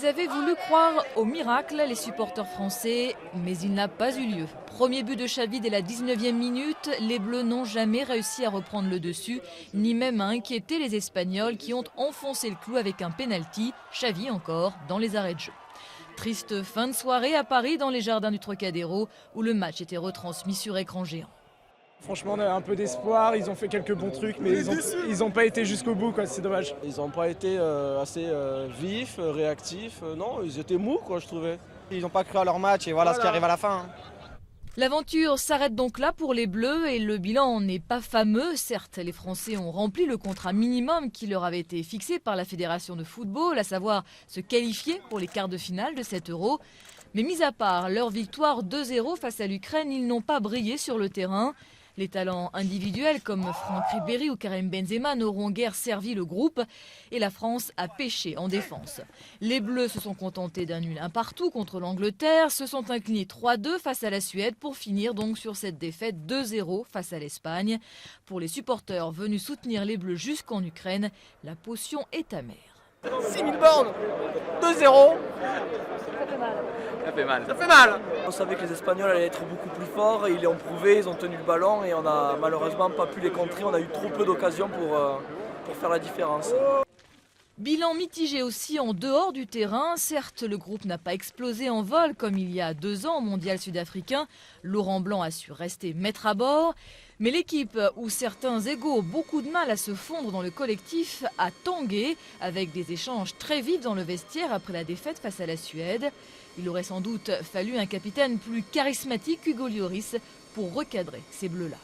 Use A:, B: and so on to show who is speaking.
A: Ils avaient voulu croire au miracle, les supporters français, mais il n'a pas eu lieu. Premier but de Xavi dès la 19e minute, les Bleus n'ont jamais réussi à reprendre le dessus, ni même à inquiéter les Espagnols qui ont enfoncé le clou avec un penalty, Xavi encore, dans les arrêts de jeu. Triste fin de soirée à Paris dans les jardins du Trocadéro, où le match était retransmis sur écran géant.
B: Franchement, on a un peu d'espoir, ils ont fait quelques bons trucs, mais ils ont pas été jusqu'au bout, c'est dommage.
C: Ils n'ont pas été assez vifs, réactifs, non, ils étaient mous, quoi, je trouvais. Ils n'ont pas cru à leur match et voilà ce qui arrive à la fin.
A: L'aventure s'arrête donc là pour les Bleus et le bilan n'est pas fameux. Certes, les Français ont rempli le contrat minimum qui leur avait été fixé par la Fédération de football, à savoir se qualifier pour les quarts de finale de cet Euro. Mais mis à part leur victoire 2-0 face à l'Ukraine, ils n'ont pas brillé sur le terrain. Les talents individuels comme Franck Ribéry ou Karim Benzema n'auront guère servi le groupe et la France a pêché en défense. Les Bleus se sont contentés d'un nul un partout contre l'Angleterre, se sont inclinés 3-2 face à la Suède pour finir donc sur cette défaite 2-0 face à l'Espagne. Pour les supporters venus soutenir les Bleus jusqu'en Ukraine, la potion est amère.
D: 6000 bornes, 2-0.
E: Ça fait mal.
D: Ça fait mal.
F: On savait que les Espagnols allaient être beaucoup plus forts, et ils l'ont prouvé, ils ont tenu le ballon et on n'a malheureusement pas pu les contrer, on a eu trop peu d'occasions pour faire la différence.
A: Bilan mitigé aussi en dehors du terrain. Certes, le groupe n'a pas explosé en vol comme il y a 2 ans au mondial sud-africain. Laurent Blanc a su rester maître à bord. Mais l'équipe, où certains égos ont beaucoup de mal à se fondre dans le collectif, a tangué avec des échanges très vifs dans le vestiaire après la défaite face à la Suède. Il aurait sans doute fallu un capitaine plus charismatique qu'Hugo Lloris pour recadrer ces Bleus-là.